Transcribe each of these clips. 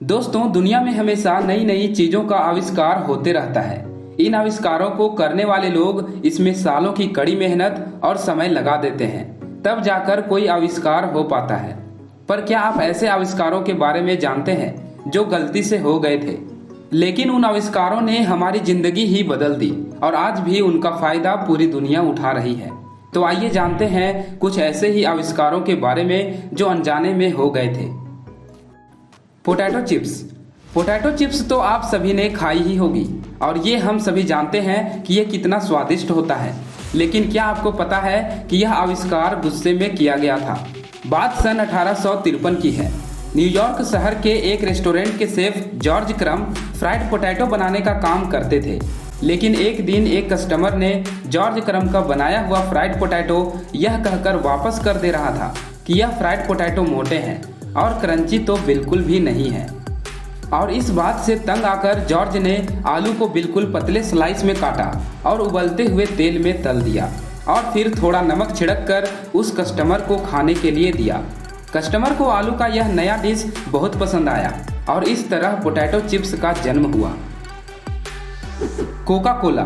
दोस्तों, दुनिया में हमेशा नई नई चीजों का आविष्कार होते रहता है। इन आविष्कारों को करने वाले लोग इसमें सालों की कड़ी मेहनत और समय लगा देते हैं, तब जाकर कोई आविष्कार हो पाता है। पर क्या आप ऐसे आविष्कारों के बारे में जानते हैं जो गलती से हो गए थे, लेकिन उन आविष्कारों ने हमारी जिंदगी ही बदल दी और आज भी उनका फायदा पूरी दुनिया उठा रही है। तो आइए जानते हैं कुछ ऐसे ही आविष्कारों के बारे में जो अनजाने में हो गए थे। Potato chips. पोटैटो चिप्स तो आप सभी ने खाई ही होगी और ये हम सभी जानते हैं कि ये कितना स्वादिष्ट होता है। लेकिन क्या आपको पता है कि यह आविष्कार गुस्से में किया गया था? बात सन 1853 की है। न्यूयॉर्क शहर के एक रेस्टोरेंट के शेफ जॉर्ज क्रम फ्राइड पोटैटो बनाने का काम करते थे। लेकिन एक दिन एक कस्टमर ने जॉर्ज क्रम का बनाया हुआ फ्राइड पोटैटो यह कहकर वापस कर दे रहा था कि यह फ्राइड पोटैटो मोटे हैं और क्रंची तो बिल्कुल भी नहीं है। और इस बात से तंग आकर जॉर्ज ने आलू को बिल्कुल पतले स्लाइस में काटा और उबलते हुए तेल में तल दिया और फिर थोड़ा नमक छिड़क कर उस कस्टमर को खाने के लिए दिया। कस्टमर को आलू का यह नया डिश बहुत पसंद आया और इस तरह पोटैटो चिप्स का जन्म हुआ। Coca Cola.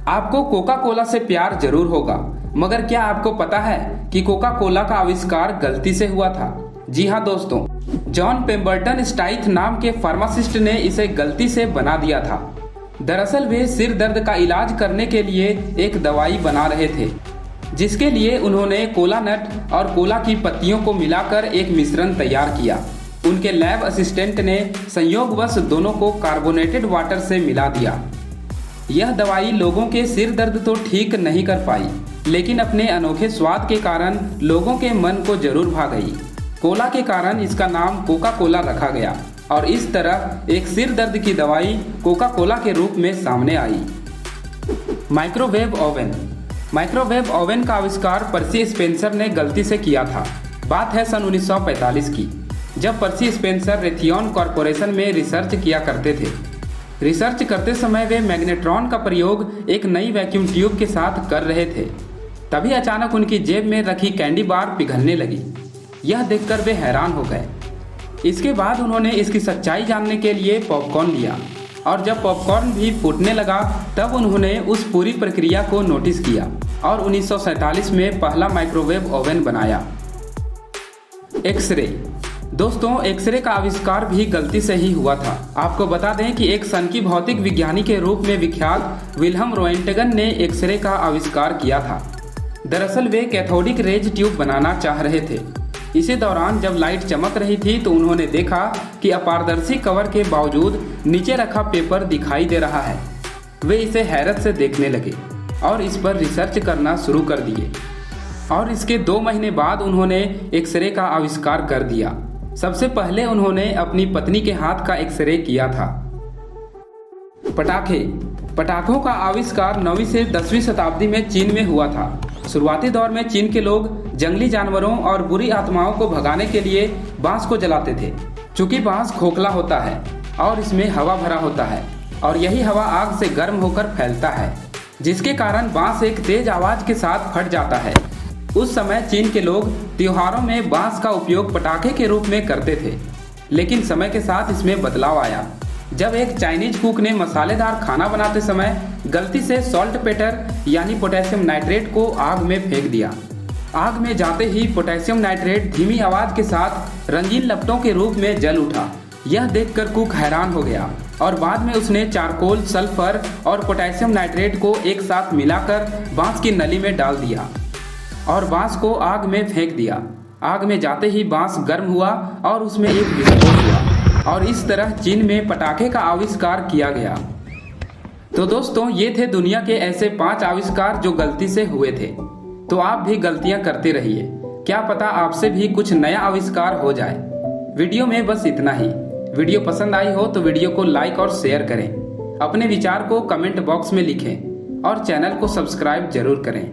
आपको कोका कोला से प्यार जरूर होगा, मगर क्या आपको पता है कि कोका कोला का आविष्कार गलती से हुआ था? जी हाँ दोस्तों, जॉन पेम्बर्टन स्टाइथ नाम के फार्मासिस्ट ने इसे गलती से बना दिया था। दरअसल वे सिर दर्द का इलाज करने के लिए एक दवाई बना रहे थे, जिसके लिए उन्होंने कोला नट और कोला की पत्तियों को मिलाकर एक मिश्रण तैयार किया। उनके लैब असिस्टेंट ने संयोगवश दोनों को कार्बोनेटेड वाटर से मिला दिया। यह दवाई लोगों के सिर दर्द तो ठीक नहीं कर पाई, लेकिन अपने अनोखे स्वाद के कारण लोगों के मन को जरूर भा गई। कोला के कारण इसका नाम कोका कोला रखा गया और इस तरह एक सिर दर्द की दवाई कोका कोला के रूप में सामने आई। Microwave oven. माइक्रोवेव ओवन का आविष्कार पर्सी स्पेंसर ने गलती से किया था। बात है सन 1945 की, जब पर्सी स्पेंसर रेथियन कॉरपोरेशन में रिसर्च किया करते थे। रिसर्च करते समय वे मैग्नेट्रॉन का प्रयोग एक नई वैक्यूम ट्यूब के साथ कर रहे थे। तभी अचानक उनकी जेब में रखी कैंडी बार पिघलने लगी। यह देखकर वे हैरान हो गए। इसके बाद उन्होंने इसकी सच्चाई जानने के लिए पॉपकॉर्न लिया और जब पॉपकॉर्न भी फूटने लगा तब उन्होंने उस पूरी प्रक्रिया को नोटिस किया और 1947 में पहला माइक्रोवेव ओवन बनाया। एक्सरे। दोस्तों, एक्सरे का आविष्कार भी गलती से ही हुआ था। आपको बता दें कि एक सनकी भौतिक विज्ञानी के रूप में विख्यात विल्हम रोएंटगन ने एक्सरे का आविष्कार किया था। दरअसल वे कैथोडिक रेज ट्यूब बनाना चाह रहे थे। इसी दौरान जब लाइट चमक रही थी तो उन्होंने देखा कि अपारदर्शी कवर के बावजूद नीचे रखा पेपर दिखाई दे रहा है। वे इसे हैरत से देखने लगे और इस पर रिसर्च करना शुरू कर दिए और इसके 2 महीने बाद उन्होंने एक्सरे का आविष्कार कर दिया। सबसे पहले उन्होंने अपनी पत्नी के हाथ का एक्सरे किया था। पटाखे। पटाखों का आविष्कार 9वीं से 10वीं शताब्दी में चीन में हुआ था। शुरुआती दौर में चीन के लोग जंगली जानवरों और बुरी आत्माओं को भगाने के लिए बांस को जलाते थे। चूंकि बांस खोखला होता है और इसमें हवा भरा होता है और यही हवा आग से गर्म होकर फैलता है, जिसके कारण बांस एक तेज आवाज के साथ फट जाता है। उस समय चीन के लोग त्योहारों में बांस का उपयोग पटाखे के रूप में करते थे, लेकिन समय के साथ इसमें बदलाव आया जब एक चाइनीज कुक ने मसालेदार खाना बनाते समय गलती से सॉल्ट पेटर यानी पोटेशियम नाइट्रेट को आग में फेंक दिया। आग में जाते ही पोटेशियम नाइट्रेट धीमी आवाज के साथ रंगीन लपटों के रूप में जल उठा। यह देखकर कुक हैरान हो गया और बाद में उसने चारकोल, सल्फर और पोटेशियम नाइट्रेट को एक साथ मिलाकर बांस की नली में डाल दिया और बांस को आग में फेंक दिया। आग में जाते ही बांस गर्म हुआ और उसमें एक विस्फोट हुआ और इस तरह चीन में पटाखे का आविष्कार किया गया। तो दोस्तों, ये थे दुनिया के ऐसे 5 आविष्कार जो गलती से हुए थे। तो आप भी गलतियां करते रहिए, क्या पता आपसे भी कुछ नया आविष्कार हो जाए। वीडियो में बस इतना ही। वीडियो पसंद आई हो तो वीडियो को लाइक और शेयर करें। अपने विचार को कमेंट बॉक्स में लिखें और चैनल को सब्सक्राइब जरूर करें।